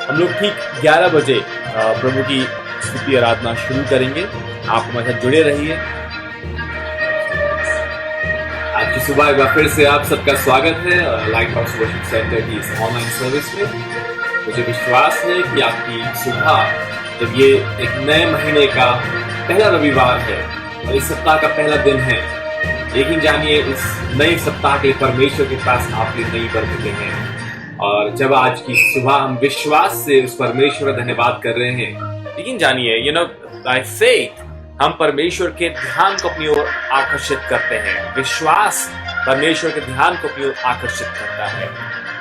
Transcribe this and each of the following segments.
हम लोग ठीक 11 बजे प्रभु की स्तुति आराधना शुरू करेंगे। आप हमारे साथ जुड़े रहिए। आज की सुबह एक बार फिर से आप सबका स्वागत है लाइट हाउस वर्शिप सेंटर की इस ऑनलाइन सर्विस में। मुझे विश्वास है कि आपकी सुबह, जब ये एक नए महीने का पहला रविवार है और इस सप्ताह का पहला दिन है, लेकिन जानिए इस नए सप्ताह के लिए परमेश्वर के पास आपके नई बरकतें हैं। और जब आज की सुबह हम विश्वास से उस परमेश्वर का धन्यवाद कर रहे हैं, लेकिन जानिए बाय फेथ हम परमेश्वर के ध्यान को अपनी ओर आकर्षित करते हैं। विश्वास परमेश्वर के ध्यान को अपनी ओर आकर्षित करता है।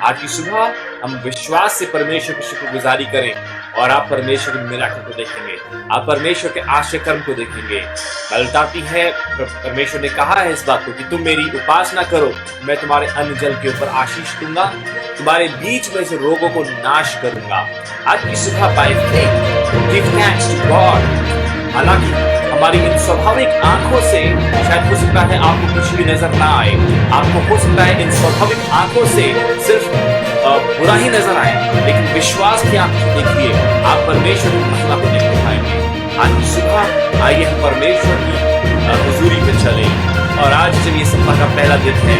आज की सुबह हम विश्वास से परमेश्वर की शुक्रगुजारी करें और आप परमेश्वर के मिराकल को देखेंगे, आप परमेश्वर के आश्चर्य कर्म को देखेंगे। बाइबल बताती है, परमेश्वर ने कहा है इस बात को कि तुम मेरी उपासना करो, मैं तुम्हारे अन्न जल के ऊपर आशीष दूंगा, तुम्हारे बीच में से रोगों को नाश करूंगा। आज की सुबह by faith give thanks to God. हालांकि हमारी इन स्वाभाविक आंखों से शायद हो सकता है आपको कुछ भी नजर ना आए, आपको हो सकता है इन स्वाभाविक आंखों से सिर्फ बुरा ही नजर आए, लेकिन विश्वास की आंख से देखिए, आप परमेश्वर की महिमा को देख पाएंगे। आज की सुबह आइए हम परमेश्वर की हुजूरी में चले और आज जब ये सप्ताह का पहला दिन है,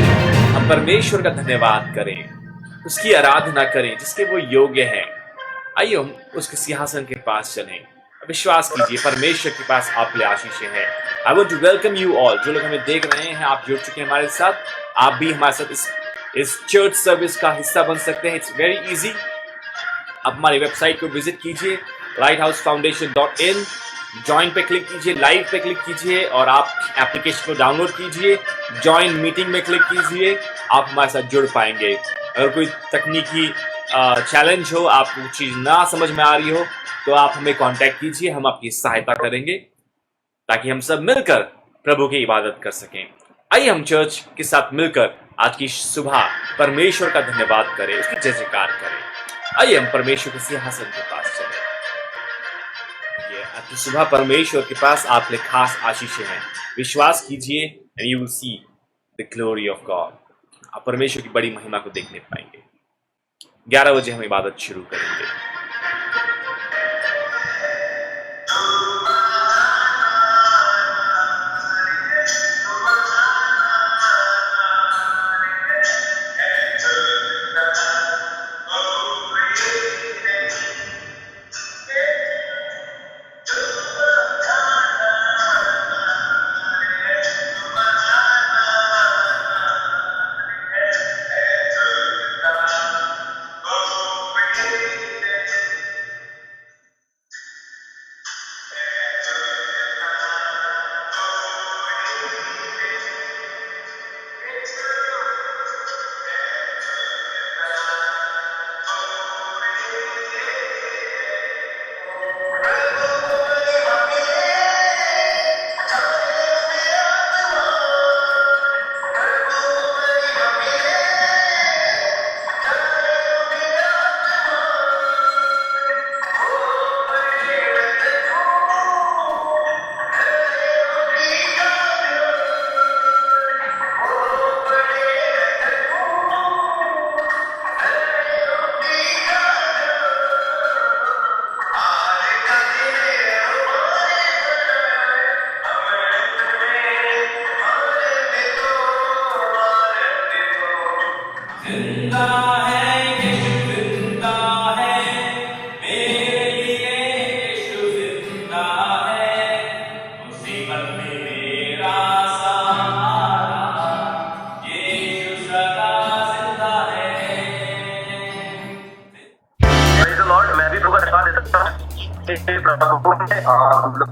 हम परमेश्वर का धन्यवाद करें, उसकी आराधना करें जिसके वो योग्य है। आइए हम उसके सिंहासन के पास चलें। विश्वास कीजिए परमेश्वर के पास आपके लिए आशीषें हैं। I want to welcome you all. जो लोग हमें देख रहे हैं, आप जुड़ चुके हैं हमारे साथ, आप भी हमारे साथ इस चर्च सर्विस का हिस्सा बन सकते हैं। It's very easy. आप हमारी वेबसाइट को विजिट कीजिए lightHouseFoundation.in, ज्वाइन पे क्लिक कीजिए, लाइव पे क्लिक कीजिए और आप एप्लीकेशन को डाउनलोड कीजिए, ज्वाइन मीटिंग में क्लिक कीजिए, आप हमारे साथ जुड़ पाएंगे। अगर कोई तकनीकी चैलेंज हो, आपको चीज ना समझ में आ रही हो, तो आप हमें कांटेक्ट कीजिए, हम आपकी सहायता करेंगे ताकि हम सब मिलकर प्रभु की इबादत कर सकें। आइए हम चर्च के साथ मिलकर आज की सुबह परमेश्वर का धन्यवाद करें, उसकी जय जयकार करें। आइए हम परमेश्वर के सिंहासन के पास चलें। आज की सुबह परमेश्वर के पास आपके खास आशीषें हैं। विश्वास कीजिए and you will see the glory of God. आप परमेश्वर की बड़ी महिमा को देखने पाएंगे। 11 बजे हम इबादत शुरू करेंगे।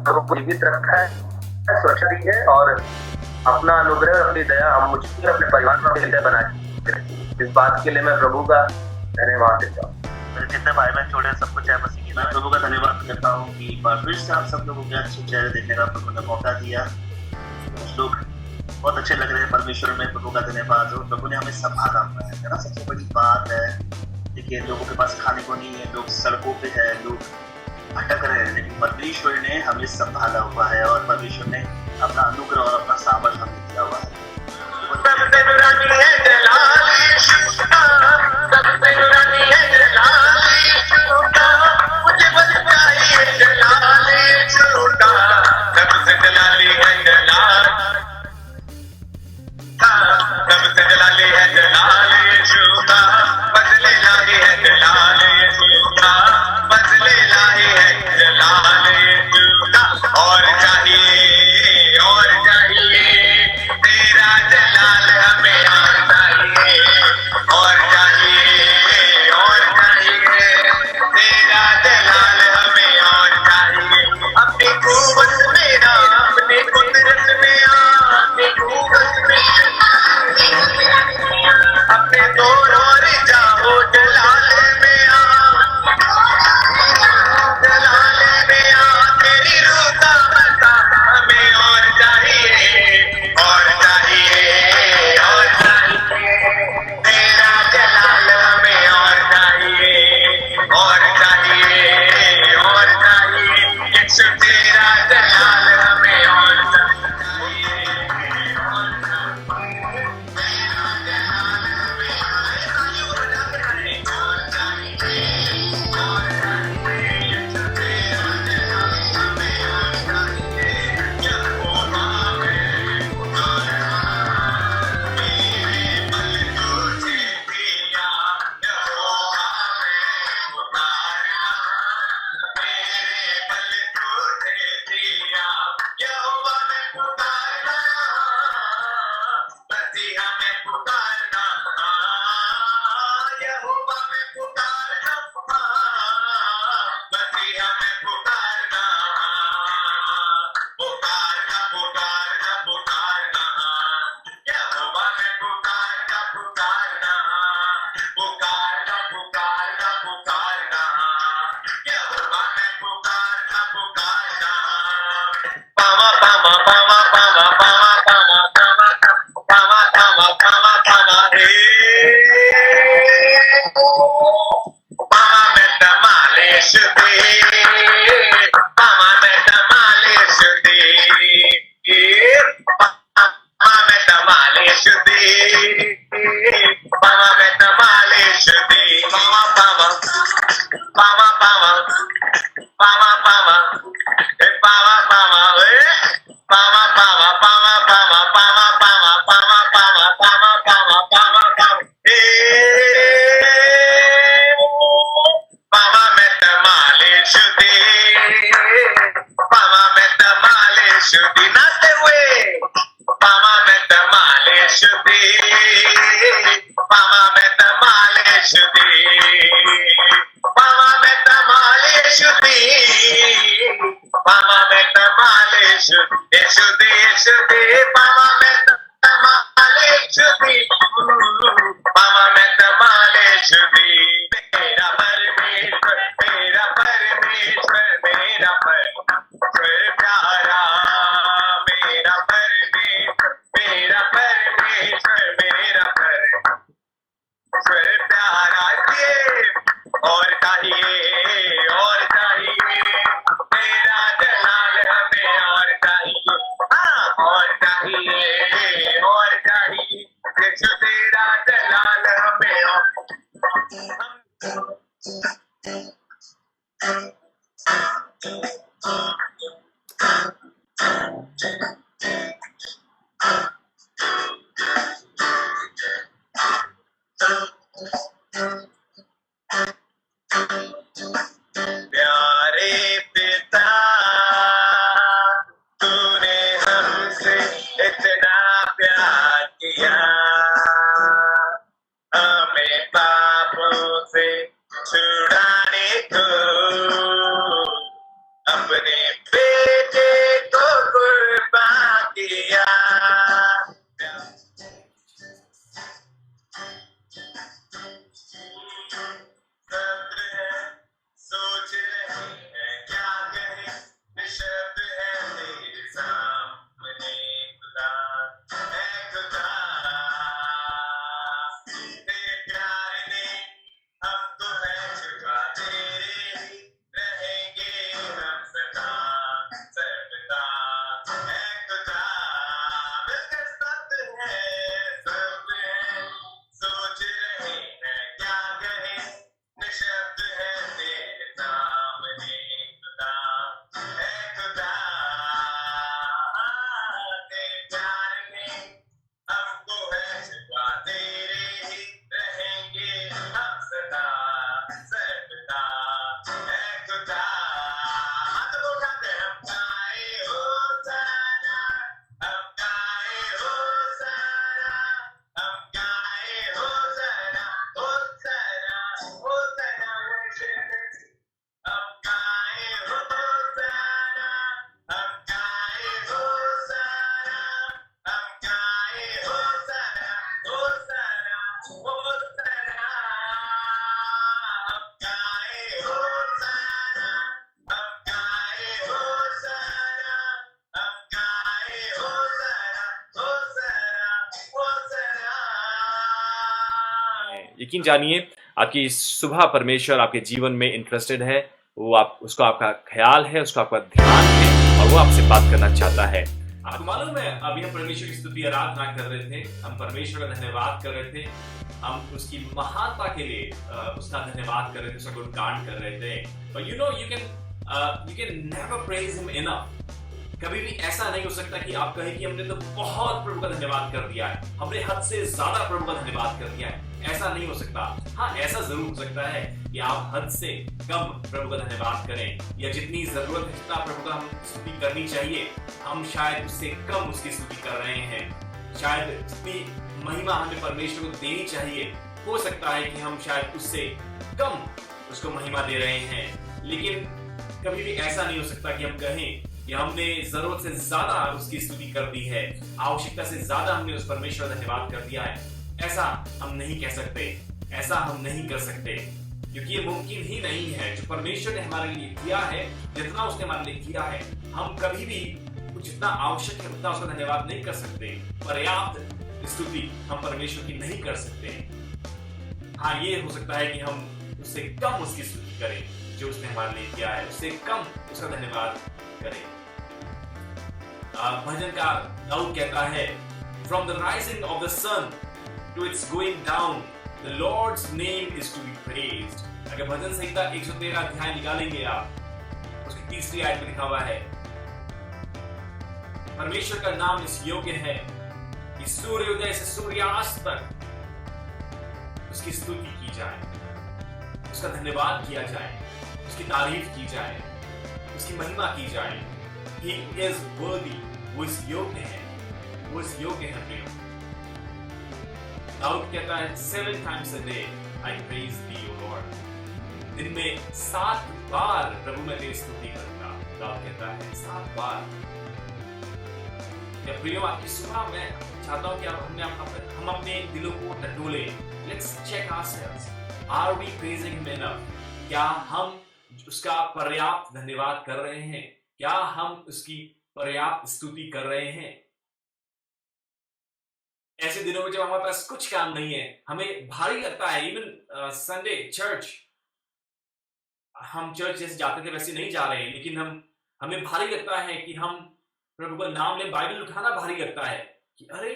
लोगों को जीवित रखा है, सुरक्षा दी है और अपना अनुग्रह, अपनी दया हम मुझे अपने परिवार में हृदय बनाए। इस बात के लिए मैं प्रभु का धन्यवाद देता हूँ। जितने भाई बहन छोड़े सबको जय मसीह की। मैं प्रभु का धन्यवाद करता हूँ कि फिर से आप सब लोगों के अच्छे चेहरे देखने का प्रभु ने मौका दिया। कुछ लोग बहुत अच्छे लग रहे हैं परमेश्वर में। प्रभु का धन्यवाद हो, प्रभु ने हमें संभाला हुआ है ना। सबसे बड़ी बात है, देखिए लोगों के पास खाने को नहीं है, लोग सड़कों पे है, लोग भटक रहे हैं, लेकिन परमेश्वर ने हमें संभाला हुआ है और परमेश्वर ने अपना अनुग्रह और अपना सामर्थ हमें दिया हुआ है। सबसे Mama met the malish day. Mama met the malish day. Mama met the malish day. Mama met the malish day. Mama, mama, mama, mama, mama, mama, hey, mama, mama, hey, mama, mama, mama, mama, mama, mama, mama, mama, mama, mama, mama, mama, hey. Mama met the malish day. Mama met the malish day. Not the way. Mama met the malish day. Mama met the malish day. Mama met the malish day. Mama met the malish day. Mama met the malish day. Mama met the malish day. मेरा परमेश्वर, मेरा परमेश्वर, मेरा परमेश्वर प्यारा, मेरा परमेश्वर, मेरा परमेश्वर, मेरा परमेश्वर प्यारा, ये और चाहिए मेरा जलाल हमें और चाहिए, हाँ और चाहिए यीशु तेरा जलाल हमें और प्यारे पिता, तूने हमसे इतना प्यार किया, हमें पापों से छुड़ाने को अपने बेटे को कुर्बान किया। सोच रहे हैं क्या कहें, निशब्द है तेरे सामने खुदा, है खुदा। तेरे प्यार ने हमको है छुपा, तेरे ही रहेंगे हम सदा सर्वदा, है खुदा। बिल्कुल सत्य है, सोच रहे हैं क्या कहें, निशब्द है तेरे सामने खुदा, है खुदा। तेरे प्यार ने हमको है छुपा, तेरे ही रहेंगे हम सदा सर्वदा, है खुदा। हाथ उठाते हम गाए होसाना, हम गाए होसाना, हम गाए होसाना, होसाना, होसाना, हम गाए होसाना, हम गाए होसाना, हम गाए होसाना, होसाना, होसाना, हम गाए होसाना, हम गाए होसाना, हम गाए होसाना, होसाना, होसाना। यकीन जानिए आपकी सुबह परमेश्वर आपके जीवन में इंटरेस्टेड है, वो आप उसको आपका ख्याल है, उसको आपका ध्यान है और वो आपसे बात करना चाहता है। आपको मालूम है अभी हम परमेश्वर की स्तुति आराधना कर रहे थे, हम परमेश्वर का धन्यवाद कर रहे थे, हम उसकी महानता के लिए उसका धन्यवाद कर रहे थे, उसका गुणगान कर रहे थे। But you know you can never praise him enough। कभी भी ऐसा नहीं हो सकता कि आप कहें कि हमने तो बहुत प्रभु का धन्यवाद कर दिया है, हमने हद से ज्यादा प्रभु का धन्यवाद कर दिया है। ऐसा नहीं हो सकता। हाँ, ऐसा जरूर हो सकता है कि आप हद से कम प्रभु का धन्यवाद करें, या जितनी जरूरत है जितना प्रभु का हम स्तुति करनी चाहिए हम शायद उससे कम उसकी स्तुति कर रहे हैं। शायद जितनी महिमा हमें परमेश्वर को देनी चाहिए हो सकता है कि हम शायद उससे कम उसको महिमा दे रहे हैं। लेकिन कभी भी ऐसा नहीं हो सकता कि हम कहें कि हमने जरूरत से ज्यादा उसकी स्तुति कर दी है, आवश्यकता से ज्यादा हमने उस परमेश्वर का धन्यवाद कर दिया है। ऐसा हम नहीं कह सकते, ऐसा हम नहीं कर सकते, क्योंकि ये मुमकिन ही नहीं है। जो परमेश्वर ने हमारे लिए किया है, जितना उसने हमारे लिए किया है, हम कभी भी जितना आवश्यक है उतना उसका धन्यवाद नहीं कर सकते। पर्याप्त स्तुति हम परमेश्वर की नहीं कर सकते। हाँ, ये हो सकता है कि हम उससे कम उसकी स्तुति करें जो उसने हमारे लिए किया है, उससे कम उसका धन्यवाद करें। भजनकार दाऊद कहता है, From the rising of the sun to its going down, the Lord's name is to be praised. अगर भजन संहिता 113 अध्याय निकालेंगे आप, उसकी तीसरी आयत में लिखा हुआ है, परमेश्वर का नाम इस योग्य है कि सूर्योदय से सूर्यास्त तक उसकी स्तुति की जाए, उसका धन्यवाद किया जाए, उसकी तारीफ की जाए, उसकी महिमा की जाए। He is worthy, वो इस योग्य है, वो इस योग्य है प्रिय। दाऊद कहता है 7 times a day I praise thee, O Lord. दिन में 7 बार प्रभु मैं तेरी स्तुति करूंगा। दाऊद कहता है 7 बार। या प्रियो, आपकी सुबह मैं चाहता हूं कि हम अपने दिलों को टटोले। Let's check ourselves. Are we praising him enough? क्या हम उसका पर्याप्त धन्यवाद कर रहे हैं? क्या हम उसकी पर्याप्त स्तुति कर रहे हैं? ऐसे दिनों में जब हमारे पास कुछ काम नहीं है, हमें भारी लगता है, इवन संडे चर्च, हम चर्च जैसे जाते थे वैसे नहीं जा रहे हैं, लेकिन हमें भारी लगता है कि हम प्रभु का नाम ले, बाइबल उठाना भारी लगता है कि अरे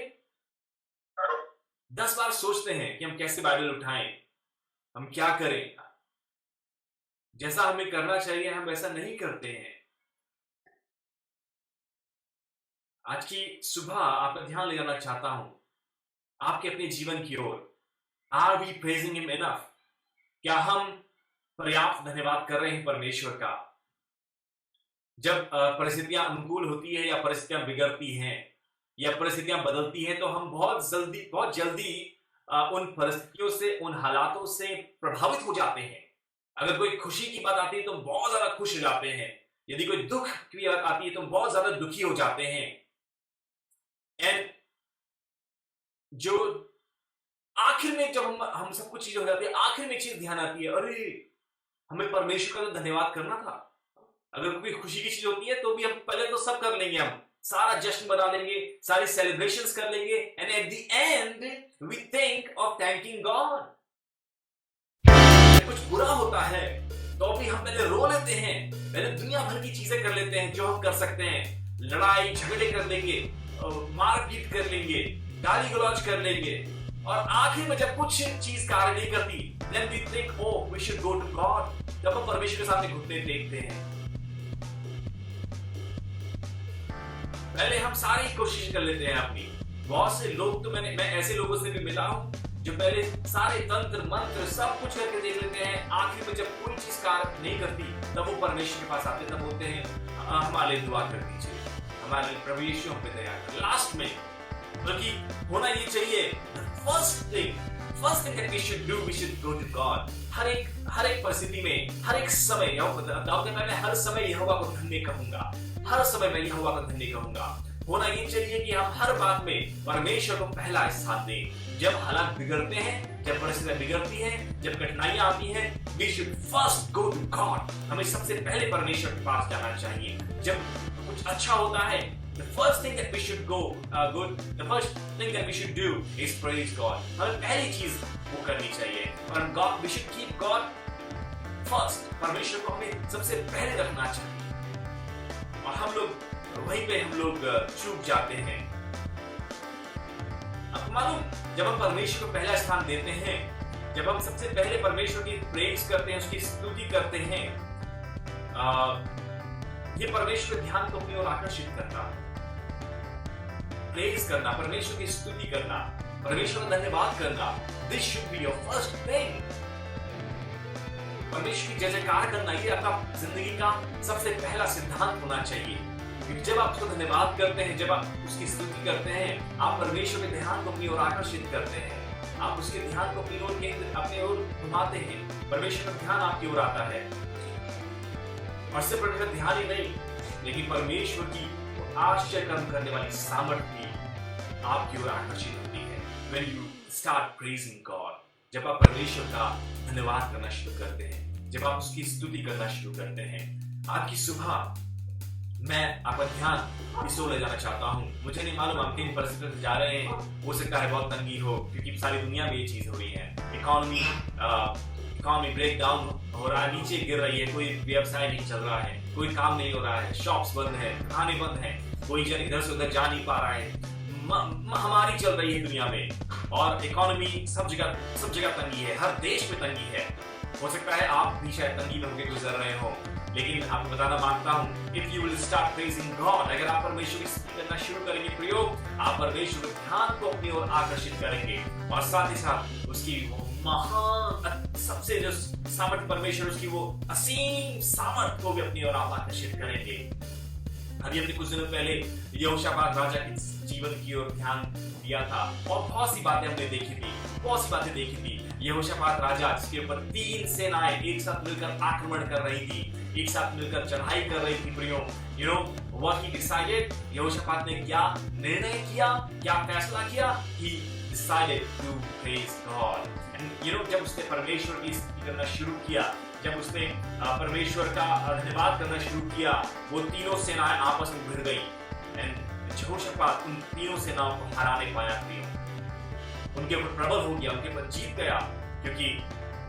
10 बार सोचते हैं कि हम कैसे बाइबल उठाएं, हम क्या करें, जैसा हमें करना चाहिए हम वैसा नहीं करते हैं। आज की सुबह आपका ध्यान ले जाना चाहता हूं आपके अपने जीवन की ओर। Are we praising him enough? क्या हम पर्याप्त धन्यवाद कर रहे हैं परमेश्वर का? जब परिस्थितियां अनुकूल होती है या परिस्थितियां बिगड़ती हैं या परिस्थितियां बदलती हैं, तो हम बहुत जल्दी उन परिस्थितियों से, उन हालातों से प्रभावित हो जाते हैं। अगर कोई खुशी की बात आती है तो बहुत ज्यादा खुश हो जाते हैं, यदि कोई दुख की बात आती है तो बहुत ज्यादा दुखी हो जाते हैं। एंड जो आखिर में जब हम सब कुछ चीजें हो जाती है, आखिर में एक चीज ध्यान आती है, अरे हमें परमेश्वर का तो धन्यवाद करना था। अगर कोई खुशी की चीज होती है तो भी हम पहले तो सब कर लेंगे, हम सारा जश्न बना लेंगे, सारी सेलिब्रेशंस कर लेंगे, and at the end we think of thanking God. कुछ बुरा होता है तो भी हम पहले रो लेते हैं, पहले दुनिया भर की चीजें कर लेते हैं जो हम कर सकते हैं, लड़ाई झगड़े कर लेंगे, मारपीट कर लेंगे, गाली गलौज कर लेंगे, और आखिर में जब कुछ चीज कार्य नहीं करती, then we think, oh, we should go to God. जब हम परमेश्वर के सामने घुटने टेकते हैं, पहले हम सारी कोशिश कर लेते हैं अपनी। बहुत से लोग तो मैं ऐसे लोगों से भी मिला हूं जो पहले सारे तंत्र मंत्र सब कुछ करके देख लेते हैं, आखिर में जब कोई चीज कार्य नहीं करती तब वो परमेश्वर के पास आते, तब बोलते हैं हमारे लिए दुआ कर दीजिए, हमारे लिए प्रभु यीशु हम पे दया करें। लास्ट में बल्कि होना ये चाहिए, first thing that we should do, we should go to God. हर एक परिस्थिति में, हर एक समय, दाऊद कहता है मैं हर समय यहोवा को धन्य कहूंगा, हर समय मैं यहोवा को धन्य कहूंगा। होना ये चाहिए कि हम हर बात में परमेश्वर को पहला स्थान दें। जब हालात बिगड़ते हैं, जब परिस्थितियां बिगड़ती हैं, जब कठिनाइयां आती हैं, we should first go to God. हमें सबसे पहले परमेश्वर के पास जाना चाहिए। जब कुछ अच्छा होता है, the first thing that we should the first thing that we should do is praise God. हमें पहली चीज वो करनी चाहिए, और God, we should keep God first. परमेश्वर को हमें सबसे पहले रखना चाहिए, और हम लोग वहीं पे चूक जाते हैं। आपको मालूम, जब हम परमेश्वर को पहला स्थान देते हैं, जब हम सबसे पहले परमेश्वर की प्रेज करते हैं, उसकी स्तुति करते हैं, ये परमेश्वर के ध्यान को अपनी ओर आकर्षित करता है। प्रेज करना, परमेश्वर की स्तुति करना, परमेश्वर का धन्यवाद करना, this should be your first thing. परमेश्वर की जय जयकार करना, ये आपका जिंदगी का सबसे पहला सिद्धांत होना चाहिए। जब आप उसको धन्यवाद करते हैं, जब आप उसकी स्तुति करते हैं, आप परमेश्वर के ध्यान को अपनी ओर आकर्षित करते हैं, आप उसके ध्यान को अपनी ओर घुमाते हैं, परमेश्वर का ध्यान आपकी ओर आता है। और सिर्फ परमेश्वर ध्यान ही नहीं, लेकिन परमेश्वर की आश्चर्य कर्म करने वाली सामर्थ्य भी आपकी ओर आकर्षित होती है। When you start praising God, जब आप परमेश्वर का धन्यवाद करना शुरू करते हैं, जब आप उसकी स्तुति करना शुरू करते हैं, आपकी सुबह मैं आपका ध्यान इस ओर ले जाना चाहता हूँ। मुझे नहीं मालूम हम किन परिस्थितियों से जा रहे हैं, हो सकता है बहुत तंगी हो, क्योंकि सारी दुनिया में ये चीज हो रही है। इकोनॉमी ब्रेक डाउन हो रहा है, नीचे गिर रही है, कोई व्यवसाय नहीं चल रहा है, कोई काम नहीं हो रहा है, शॉप्स बंद है, खाने बंद है, कोई जन इधर से उधर जा नहीं पा रहा है, महामारी चल रही है दुनिया में, और इकोनॉमी सब जगह तंगी है, हर देश में तंगी है। हो सकता है आप भी शायद तंगी में होकर गुजर रहे हो, लेकिन आपको बताना मांगता हूँ, if you will start praising God, अगर आप परमेश्वर की स्तुति करना शुरू करेंगे प्रयोग, आप परमेश्वर के ध्यान को अपनी ओर आकर्षित करेंगे, और साथ ही साथ उसकी महान सबसे जो सामर्थ परमेश्वर, उसकी वो असीम सामर्थ को भी अपनी ओर आप आकर्षित करेंगे। अभी हमने कुछ दिनों पहले यहोशापात राजा के जीवन की ओर ध्यान दिया था, और बहुत सी बातें हमने देखी थी। यहोशापात राजा, जिसके ऊपर 3 सेनाएं एक साथ मिलकर आक्रमण कर रही थी, एक साथ मिलकर चढ़ाई कर रही थी प्रियो। You know what he decided, यहोशापात ने क्या निर्णय किया, क्या फैसला किया? He decided to praise God. And you know जब उसने परमेश्वर की स्तुति करना शुरू किया, जब उसने परमेश्वर का धन्यवाद करना शुरू किया, वो तीनों सेनाएं आपस में भिड़ गई। एंड यहोशापात उन तीनों सेनाओं को हरा नहीं पाया प्रियो, उनके ऊपर प्रबल हो गया, उनके ऊपर जीत गया, क्योंकि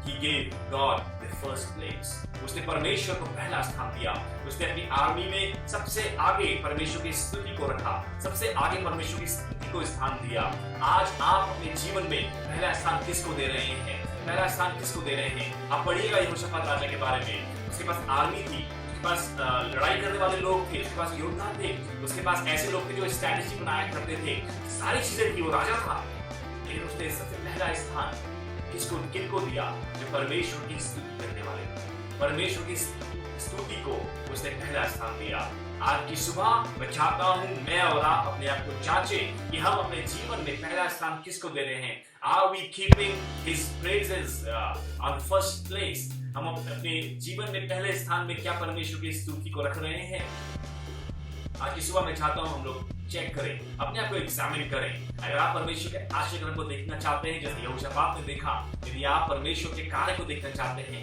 he gave God the first place। उसने परमेश्वर को पहला स्थान दिया, उसने अपनी आर्मी में सबसे आगे परमेश्वर की स्तुति को रखा, सबसे आगे परमेश्वर की स्तुति को स्थान दिया। आज आप अपने जीवन में पहला स्थान किसको दे रहे हैं? पहला स्थान किसको दे रहे हैं? आप पढ़िएगा यहोशापात राजा के बारे में, उसके पास आर्मी थी, उसके पास लड़ाई करने वाले लोग थे, उसके पास योद्धा थे, उसके पास ऐसे लोग थे जो स्ट्रैटेजी बनाया करते थे, सारी चीजें थी, वो राजा था। लेकिन उसने सबसे पहला स्थान किनको दिया? जो परमेश्वर की स्तुति करने वाले, परमेश्वर की स्तुति को उसने पहला स्थान दिया। आज की सुबह मैं चाहता हूं मैं और आप अपने आप को जांचें कि हम अपने जीवन में पहला स्थान किसको दे रहे हैं। Are we keeping his praises on first place? हम अपने जीवन में पहले स्थान में क्या परमेश्वर की स्तुति को रख रहे हैं? आज की सुबह मैं चाहता हूं हम लोग चेक करें, अपने आप को एग्जामिन करें। अगर आप परमेश्वर के आश्चर्य को देखना चाहते हैं, जैसे यहोशापात ने देखा, यदि आप परमेश्वर के कार्य को देखना चाहते हैं,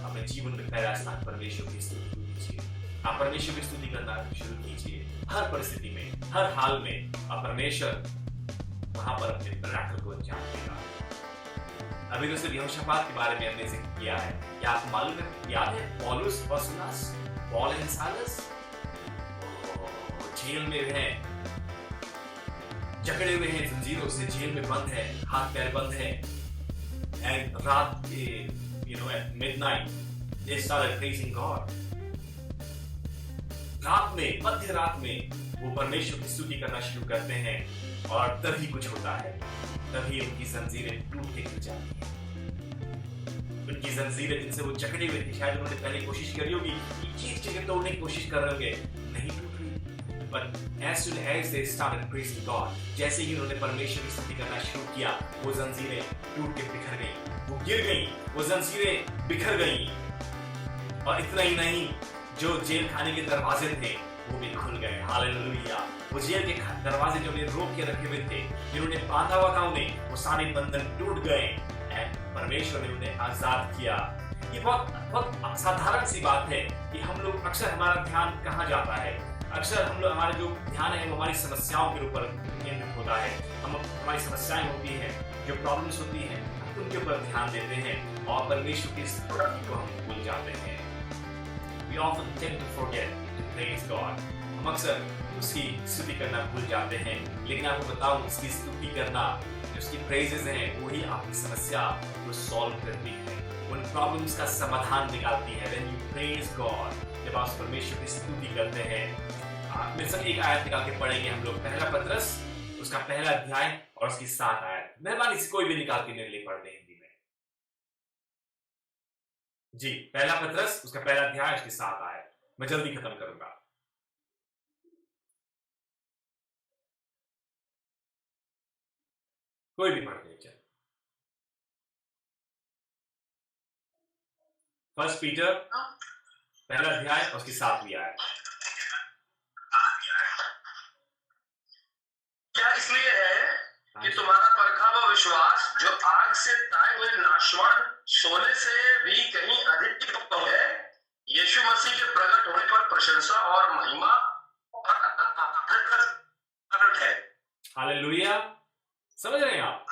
अपने जीवन में पहला स्थान परमेश्वर की स्तुति कीजिए। आप परमेश्वर की स्तुति करना शुरू कीजिए, हर परिस्थिति में, हर हाल में। आप परमेश्वर वहां पर अपने मिरेकल को अंजाम देगा। अभी तो सिर्फ यहोशापात के बारे में हमने जिक्र किया है। क्या आपको मालूम है, याद है पौलुस और सिलास, पॉल एंड साइलस जेल में हैं, जकड़े हुए हैं जंजीरों से, जेल में बंद है, हाथ पैर बंद है, एंड रात के at midnight they started praising God। रात में, मध्य रात में वो परमेश्वर की स्तुति करना शुरू करते हैं, और तभी कुछ होता है, तभी उनकी जंजीरें टूट के गिर जाती हैं। उनकी जंजीरें जिनसे वो जकड़े हुए थे, शायद उन्होंने पहले कोशिश करी होगी, एक चीज तोड़ने की कोशिश कर रहे होंगे, नहीं टूट रही। But as soon as they started praising God, जैसे ही उन्होंने परमेश्वर की स्तुति करना शुरू किया, वो जंजीरें टूट के बिखर गई, वो गिर गई, वो जंजीरें बिखर गई। और इतना ही नहीं, जो जेल खाने के दरवाजे थे वो भी खुल गए। हालेलुया। वो जेल के दरवाजे जो उन्हें रोक के रखे हुए थे, जिन्होंने बांधा हुआ था उन्हें, वो सारे बंधन टूट गए, परमेश्वर ने उन्हें आजाद किया। ये बहुत साधारण सी बात है कि हम लोग अक्सर, हमारा ध्यान कहाँ जाता है? अक्सर हम लोग, हमारा जो ध्यान है वो हमारी समस्याओं के ऊपर केंद्रित होता है। हमारी समस्याएं होती हैं, जो प्रॉब्लम्स होती हैं, हम उनके ऊपर ध्यान देते हैं, और परमेश्वर की स्तुति को हम भूल जाते हैं। We often tend to forget to praise God। हम अक्सर उसकी स्तुति करना भूल जाते हैं, लेकिन आपको बताऊं, उसकी स्तुति करना, जो उसकी प्रेजेस हैं, वही आपकी समस्या को सॉल्व करती है, उन प्रॉब्लम्स का समाधान निकालती है। When you praise God, जब आप परमेश्वर की स्तुति करते हैं, मेरे साथ एक आयत निकाल के पढ़ेंगे हम लोग, पहला पत्रस उसका पहला अध्याय और उसकी 7 आयत। मेहरबानी से कोई भी निकाल के मेरे लिए पढ़ दे हिंदी में। जी, पहला पत्रस उसका पहला अध्याय उसकी 7 आयत। मैं जल्दी खत्म करूंगा। कोई भी पढ़ दे। फर्स्ट पीटर पहला अध्याय और उसकी 7वीं आयत। क्या इसलिए है कि तुम्हारा परखा हुआ विश्वास, जो आग से ताए हुए नाशवान सोने से भी कहीं अधिक है, यीशु मसीह के प्रकट होने पर प्रशंसा और महिमा है। हालेलुया। समझ रहे हैं आप?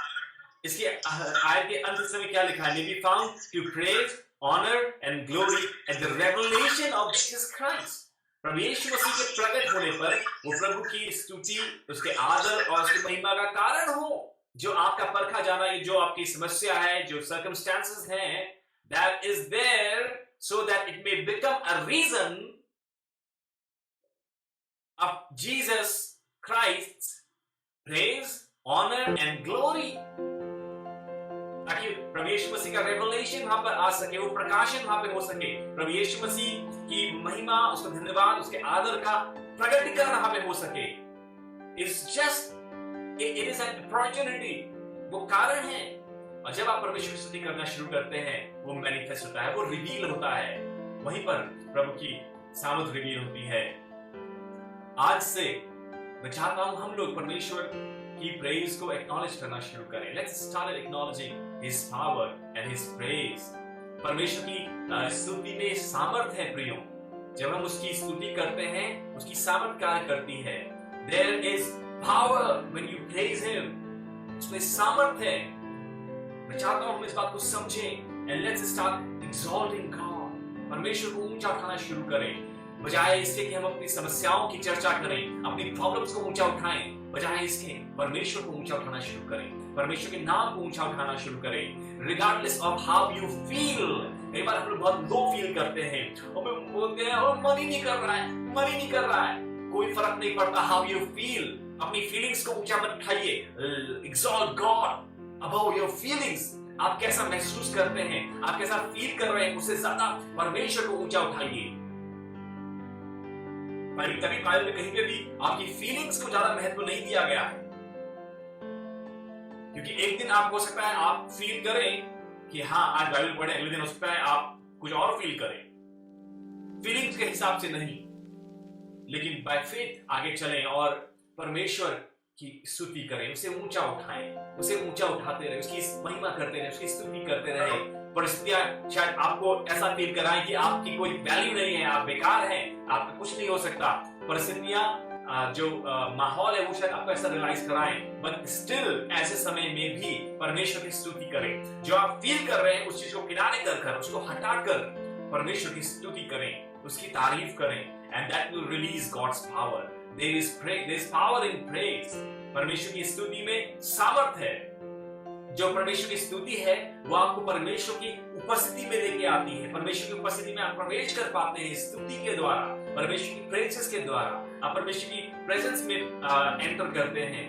इसकी आयत के अंत में क्या लिखा है? May be found to praise, honor and glory at the revelation of Jesus Christ. प्रभु यीशु मसीह के प्रकट होने पर वो प्रभु की स्तुति, उसके आदर और उसकी महिमा का कारण हो। जो आपका परखा जाना, ये जो आपकी समस्या है, जो circumstances हैं, that is there so that it may become a reason of Jesus Christ's praise, honor and glory. ताकि प्रभु यीशु मसीह का रेवलेशन वहां पर आ सके, वो प्रकाशन वहां पे हो सके, प्रभु यीशु मसीह की महिमा, उसका धन्यवाद, उसके आदर का प्रकटीकरण वहां पे हो सके। It is an opportunity, वो कारण है। और जब आप परमेश्वर की स्तुति करना शुरू करते हैं, वो मैनिफेस्ट होता है, वो रिवील होता है, वहीं पर प्रभु की सामर्थ रिवील होती है। आज से मैं चाहता हूं हम लोग परमेश्वर की प्रेज को एक्नॉलेज करना शुरू करें। Let's start acknowledging his power and his praise. परमेश्वर की स्तुति में सामर्थ है प्रियो। जब हम उसकी स्तुति करते हैं, उसकी सामर्थ कार्य करती है। There is power when you praise him, उसमें सामर्थ है। मैं चाहता हूं हम इस बात को समझें एंड लेट्स स्टार्ट एक्सॉल्टिंग गॉड। परमेश्वर को ऊंचा उठाना शुरू करें, बजाय इसके कि हम अपनी समस्याओं की चर्चा करें, अपनी प्रॉब्लम्स को ऊंचा उठाएं, बजाय इसके परमेश्वर को ऊंचा उठाना शुरू करें, परमेश्वर के नाम को ऊंचा उठाना शुरू करें। Regardless of how you feel. कई बार हम लोग बहुत लो फील करते हैं और बोलते हैं और मन ही नहीं कर रहा है, मन ही नहीं कर रहा है। कोई फर्क नहीं पड़ता हाउ यू फील। अपनी फीलिंग्स को ऊंचा मत उठाइए। Exalt God above your feelings. आप कैसा महसूस करते हैं, आप कैसा फील कर रहे हैं, उससे ज्यादा परमेश्वर को ऊंचा उठाइए। कभी बाइबल में कहीं पे भी आपकी फीलिंग्स को ज्यादा महत्व नहीं दिया गया है, क्योंकि एक दिन आप हो सकता है आप फील करें कि हाँ आज बाइबल पढ़े, अगले दिन हो सकता है आप कुछ और फील करें। फीलिंग्स के हिसाब से नहीं, लेकिन बाय फेथ आगे चलें और परमेश्वर की स्तुति करें, उसे ऊंचा उठाएं, उसे ऊंचा उठाते रहे, उसकी महिमा करते रहे, उसकी स्तुति करते रहे। परिस्थितियां शायद आपको ऐसा फील कराएं कि आपकी कोई वैल्यू नहीं है, आप बेकार हैं, आपका कुछ नहीं हो सकता। परिस्थितियां जो माहौल है वो शायद आपको ऐसा रियलाइज कराएं, बट स्टिल ऐसे समय में भी परमेश्वर की स्तुति करें। जो आप फील कर रहे हैं उस चीज को किनारे कर उसको हटाकर परमेश्वर की स्तुति करें, उसकी तारीफ करें, and that will release God's power. There is power in praise. परमेश्वर की स्तुति में सामर्थ है। जो परमेश्वर की स्तुति है वो आपको परमेश्वर की उपस्थिति में लेके आती है। परमेश्वर की उपस्थिति में आप प्रवेश कर पाते हैं स्तुति के द्वारा, परमेश्वर की प्रेजेंस के द्वारा। आप परमेश्वर की प्रेजेंस में एंटर करते हैं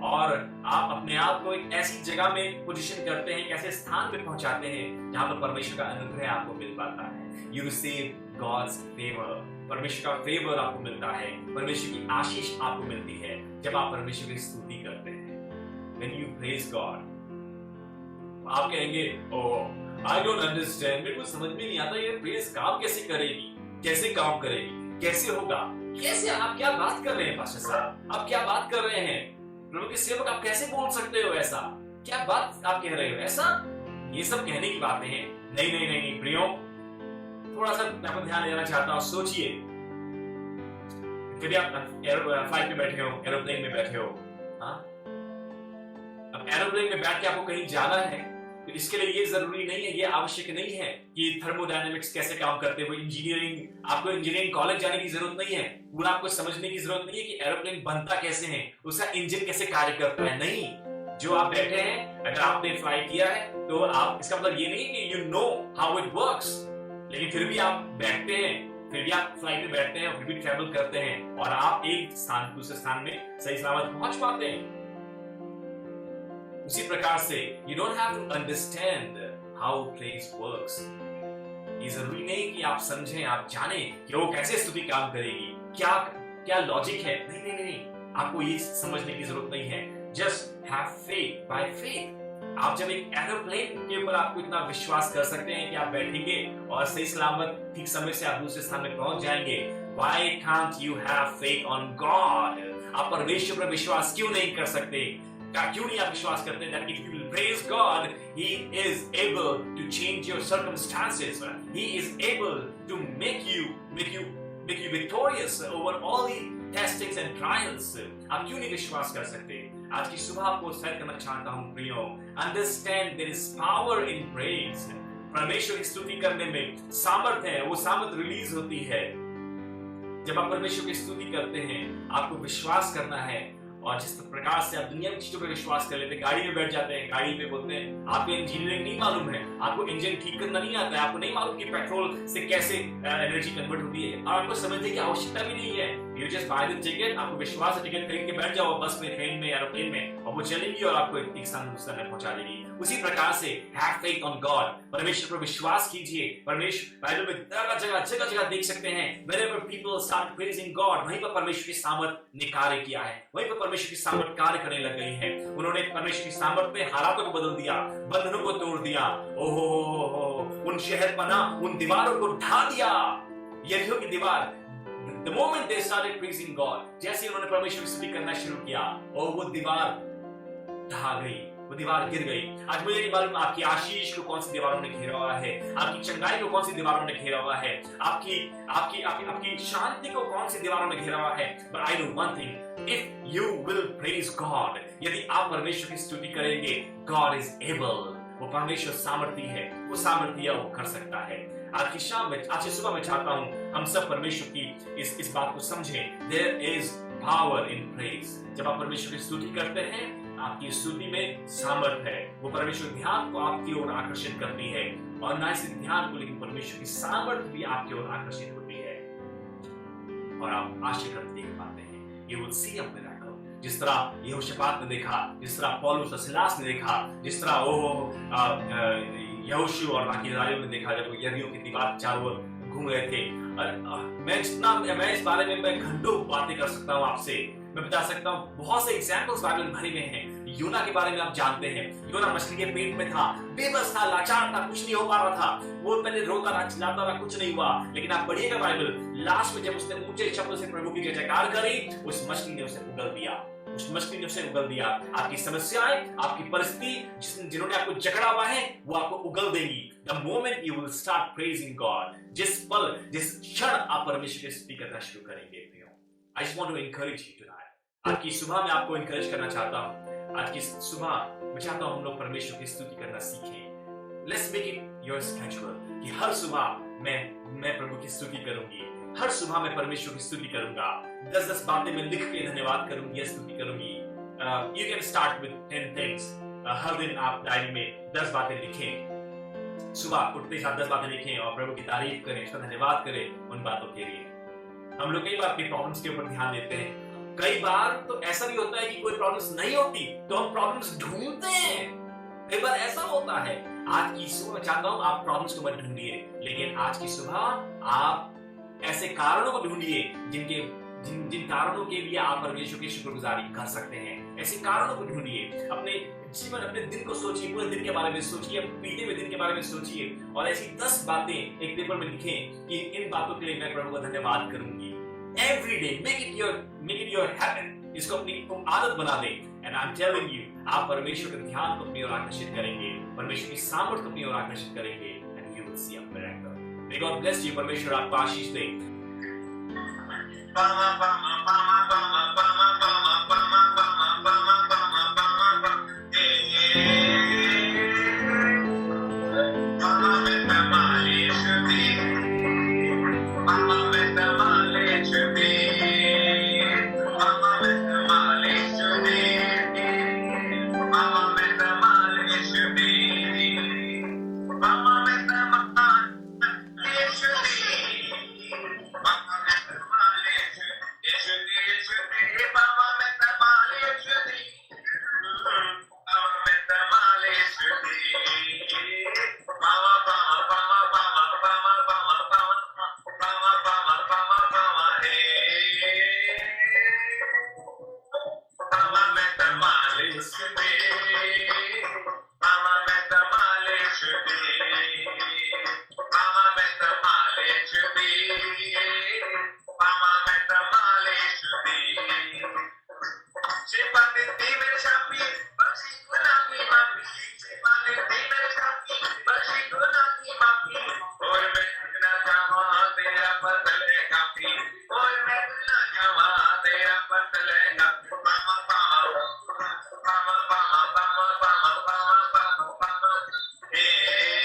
और आप अपने आप को एक ऐसी जगह में पोजीशन करते हैं, एक ऐसे स्थान में पहुंचाते हैं जहां पर परमेश्वर का अनुग्रह आपको मिल पाता है। You receive God's favour. परमेश्वर का फेवर आपको मिलता है, परमेश्वर की आशीष आपको मिलती है जब आप परमेश्वर की स्तुति करते हैं। When you praise God, आप कहेंगे ओह आई डोंट अंडरस्टैंड, मेरे को समझ में नहीं आता ये प्रेज काम कैसे करेगी, कैसे काम करेगी, कैसे होगा, कैसे? आप क्या बात कर रहे हैं पास्टर साहब, आप क्या बात कर रहे हैं? प्रभु के सेवक आप कैसे बोल सकते हो ऐसा? क्या बात आप कह रहे हो ऐसा? ये सब कहने की बातें हैं। नहीं नहीं नहीं प्रियो, थोड़ा सा मैं आपको ध्यान देना चाहता हूं। सोचिए, कभी आप फ्लाइट में बैठे हो, एरोप्लेन में बैठे हो, हाँ? अब एरोप्लेन में बैठ के आपको कहीं जाना है तो इसके लिए ये जरूरी नहीं है, ये आवश्यक नहीं है कि थर्मोडायनेमिक्स कैसे काम करते हुए इंजीनियरिंग, आपको इंजीनियरिंग कॉलेज जाने की जरूरत नहीं है, पूरा आपको समझने की जरूरत नहीं है कि एरोप्लेन बनता कैसे है, उसका इंजन कैसे कार्य करता है। नहीं, जो आप बैठे हैं, अगर आपने फ्लाई किया है तो आप, इसका मतलब ये नहीं कि you know how it works, लेकिन फिर भी आप बैठते हैं, फिर भी आप फ्लाइट में बैठते हैं, फिर भी ट्रेवल करते हैं और आप एक स्थान से दूसरे स्थान में सही सलामत पहुंच पाते हैं। उसी प्रकार से you don't have to understand how praise works. ये जरूरी नहीं कि आप समझें, आप जानें कि वो कैसे स्तुति काम करेगी, क्या लॉजिक है। नहीं नहीं नहीं, आपको ये समझने की जरूरत नहीं है। Just have faith by faith. आप जब एक एरोप्लेन के ऊपर आपको इतना विश्वास कर सकते हैं कि आप बैठेंगे और सही सलामत ठीक समय से आप दूसरे स्थान में पहुंच जाएंगे, Why can't you have faith on God? आप परमेश्वर पर विश्वास क्यों नहीं कर सकते? क्या क्यों नहीं आप विश्वास करते हैं that if you will praise God, He is able to change your circumstances. He is able to make you victorious over all the testings and trials. आप क्यों नहीं विश्वास कर सकते? आज की सुबह आपको सेट करना चाहता हूँ प्रियो, understand there is power in praise. परमेश्वर की स्तुति करने में सामर्थ है, वो सामर्थ रिलीज होती है जब आप परमेश्वर की स्तुति करते हैं। आपको विश्वास करना है, और जिस प्रकार से आप दुनिया की चीजों पर विश्वास कर लेते हैं, गाड़ी में बैठ जाते हैं, गाड़ी में बोलते हैं आपको इंजीनियरिंग नहीं मालूम है, आपको इंजन ठीक करना नहीं आता है, आपको नहीं मालूम कि पेट्रोल से कैसे एनर्जी कन्वर्ट होती है, और आपको समझने की आवश्यकता भी नहीं है। You just by the ticket, आपको विश्वास है, टिकट खरीद के बैठ जाओ बस में, ट्रेन में, एरोप्लेन में, और वो चलेगी और आपको एक स्थान दूसरे में पहुंचा देगी। उसी प्रकार से हैव फेथ ऑन गॉड, परमेश्वर पर विश्वास कीजिए। परमेश्वर बाइबल में जगह जगह देख सकते हैं, wherever people start praising God, वहीं पर परमेश्वर की सामर्थ ने कार्य किया है, वहीं पर परमेश्वर की सामर्थ कार्य करने लग गई है। उन्होंने परमेश्वर की सामर्थ में हालातों को बदल दिया, बंधनों को तोड़ दिया, ओहो उन शहर पना, उन दीवारों को ढा दिया, यरीहो की दीवार। The moment they started praising God, जैसे उन्होंने परमेश्वर की स्तुति करना शुरू किया, और वो दीवार ढह गई, वो दीवार गिर गई। आज मुझे नहीं मालूम आपकी आशीष को कौन सी दीवारों ने घेरा हुआ है, आपकी चंगाई को कौन सी दीवारों ने घेरा हुआ है, आपकी शांति को कौन सी दीवारों ने घेरा हुआ है। But I know one thing, if you will praise God, यदि आप परमेश्वर की स्तुति करेंगे, God is able, वो परमेश्वर सामर्थी है, वो सामर्थी वो कर सकता है। आज की शाम में, आज की सुबह में चाहता हूं हम सब परमेश्वर की इस बात को समझें। There is power in praise। जब आप परमेश्वर की स्तुति करते हैं, आपकी स्तुति में सामर्थ है, वो परमेश्वर ध्यान को आपकी ओर आकर्षित करती है, और ना सिर्फ ध्यान को, लेकिन परमेश्वर की सामर्थ भी आपकी ओर आकर्षित होती है, और आप आशीर्वाद देख पाते हैं। You will see a miracle। जिस तरह यहोशापात ने देखा, जिस तरह पौलुस और सिलास ने देखा, जिस तरह यहोशू और बाकी इस्राएलियों ने देखा जब वो यरीहो की दीवार चारों ओर घूम रहे थे। मैं इस बारे में मैं घंटों बातें कर सकता हूँ आपसे, मैं बता सकता हूँ, बहुत से एग्जाम्पल्स बाइबल में भरे हुए हैं। योना के बारे में आप जानते हैं, योना मछली के पेट में था, बेबस था, लाचार था, कुछ नहीं हो पा रहा था, वो पहले रोता रहा, चिल्लाता रहा, कुछ नहीं हुआ। लेकिन आप पढ़िएगा बाइबल, लास्ट में जब उसने ऊंचे शब्दों से प्रभु की जयकार करी, उस मछली ने उसे उगल दिया, उस मछली ने उसे उगल दिया। आपकी समस्याएं, आपकी परिस्थिति, जिन्होंने आपको जकड़ा हुआ है, वो आपको उगल देंगी। The moment you will start praising God, जिस पल, जिस क्षण आप परमेश्वर की स्तुति करना शुरू करेंगे। I just want to encourage you tonight। आज की सुबह में आपको encourage करना चाहता हूँ। आज की सुबह मैं चाहता हूँ हम लोग परमेश्वर की स्तुति करना सीखें। Let's make it your schedule कि हर सुबह मैं प्रभु की स्तुति करूंगी, हर सुबह मैं परमेश्वर की स्तुति करूंगा। 10 बातें मैं लिख के धन्यवाद करूंगी या स्तुति करूंगी। You can start with 10 things। हर दिन आप डायरी में 10 बातें लिखें, सुबह उठते साथ 10 बातें लिखें और प्रभु की तारीफ करें, उसका धन्यवाद करें उन बातों के लिए। हम लोग कई बार अपनी प्रॉब्लम्स के ऊपर ध्यान देते हैं। कई बार तो ऐसा भी होता है कि कोई प्रॉब्लम्स नहीं होती तो हम प्रॉब्लम्स ढूंढते हैं। कई बार ऐसा होता है। आज की सुबह मैं चाहता हूं आप प्रॉब्लम्स को मत ढूंढिए, लेकिन आज की सुबह आप ऐसे कारणों को ढूंढिए जिन कारणों के लिए आप परमेश्वर की शुक्रगुजारी कर सकते हैं। ऐसे कारणों को ढूंढिए, अपने जीवन, अपने दिन को सोचिए, पूरे दिन के बारे में सोचिए, बीते हुए दिन के बारे में सोचिए, और ऐसी 10 बातें एक पेपर में लिखें कि इन बातों के लिए मैं प्रभु का धन्यवाद करूंगी। Every day, make it your habit। इसको अपनी आदत बना दें। And I'm telling you, आप परमेश्वर के ध्यान को अपनी ओर आकर्षित करेंगे, परमेश्वर की सामर्थ को अपनी ओर आकर्षित करेंगे, and you will see a miracle। May God bless you। परमेश्वर आपको आशीष दे। Hey